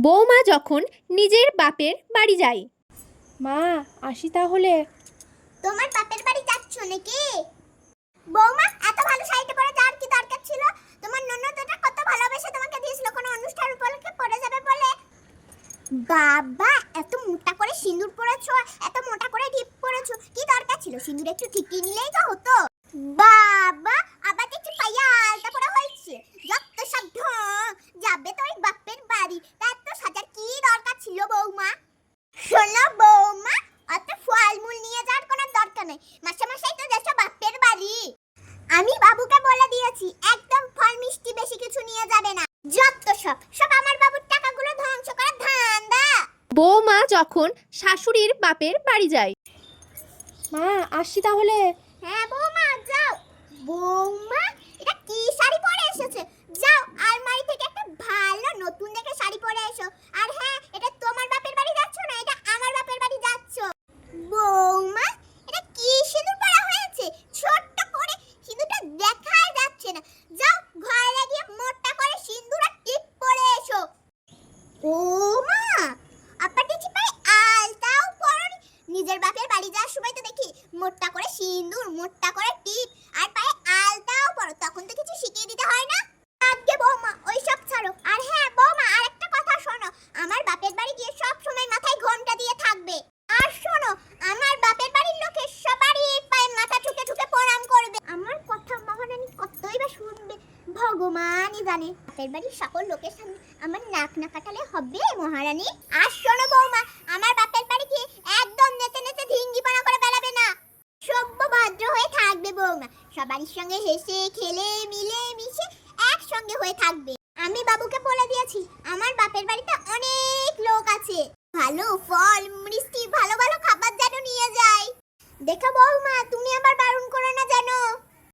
বৌমা যখন নিজের বাপের বাড়ি যায়। মা, আসি তাহলে। তোমার বাপের বাড়ি যাচ্ছ নাকি? বৌমা, এত ভালো শাড়িটা পরে যাওয়ার কি দরকার ছিল? তোমার ননদটা কত ভালোবেসে তোমাকে দিয়েছিল কোন অনুষ্ঠান উপলক্ষে পরে যাবে বলে। বাবা, এত মোটা করে সিঁদুর পরেছো, এত মোটা করে টিপ পরেছো, কি দরকার ছিল? সিঁদুর একটু ঠিকিয়ে নিলেই তো হতো। বাবা, আবার দেখছি পাইয়া আলতা পরা হয়েছে। যত সব ঢং, যাবে তো ওই বাপের বাড়ি, তার তো সাজার কি দরকার ছিল বৌমা? শোনো বৌমা, অত ফলমূল নিয়ে যাওয়ার কোনো দরকার নেই। মাসে মাসেই তো যাচ্ছ বাপের বাড়ি। আমি বাবুকে বলে দিয়েছি একদম ফল মিষ্টি বেশি কিছু নিয়ে যাবে না। যত সব আমার বাবুর টাকাগুলো ধ্বংস করার ধান্দা। বৌমা যখন শাশুড়ির বাপের বাড়ি যায়। মা, আসি তাহলে। হ্যাঁ বৌমা, যাও। বৌমা, এটা কি শাড়ি পরে এসেছে? যাও আলমারি থেকে একটা ভালো নতুন দেখে শাড়ি পরে এসো। আর হ্যাঁ, এটা তোমার বাপের বাড়ি যাচ্ছ না, এটা আমার বাপের বাড়ি যাচ্ছ। বৌমা, এটা কি সিঁদুর পরা হয়েছে? ছোট্ট করে সিঁদুরটা দেখাই যাচ্ছে না। যাও ঘরে গিয়ে মোটা করে সিঁদুর আর টিপ পরে এসো। ও মা, আপা দেখছি পায়ে আলতাও পরনি। নিজের বাপের বাড়ি যাওয়ার সময় তো দেখি মোটা করে সিঁদুর, মোটা করে টিপ আর পায়ে আলতাও পরো, তখন তো কিছু শিখিয়ে দিতে হয় না? আগে বৌমা ওইসব ছাড়ো। আর হ্যাঁ বৌমা, আরেকটা কথা শোনো, আমার বাপের বাড়ি গিয়ে সব সময় মাথায় ঘোমটা দিয়ে থাকবে। আর শোনো, আমার বাপের বাড়ির লোকে সবারই পায়ে মাথা ঠুকে ঠুকে প্রণাম করবে। আমার কথা মহারানী কতই বা শুনবে, ভগবানই জানে। বাপের বাড়ির সকল লোকের সামনে আমার নাক না কাটালে হবে মহারানী? আর শোনো বৌমা, আমার বাপের বাড়ি গিয়ে একদম নেচে নেচে ধিঙ্গিপানা করে বেড়াবে না। সভ্য ভদ্র হয়ে থাকবে বৌমা, সবার সঙ্গে হেসে খেলে মিলে মিশে একসঙ্গে হয়ে থাকবে। আমি বাবুকে বলে দিয়েছি আমার বাপের বাড়িতে অনেক লোক আছে, ভালো ফল মিষ্টি ভালো ভালো খাবার যেন নিয়ে যায়। দেখো বৌমা, তুমি আবার বারণ করো না যেন।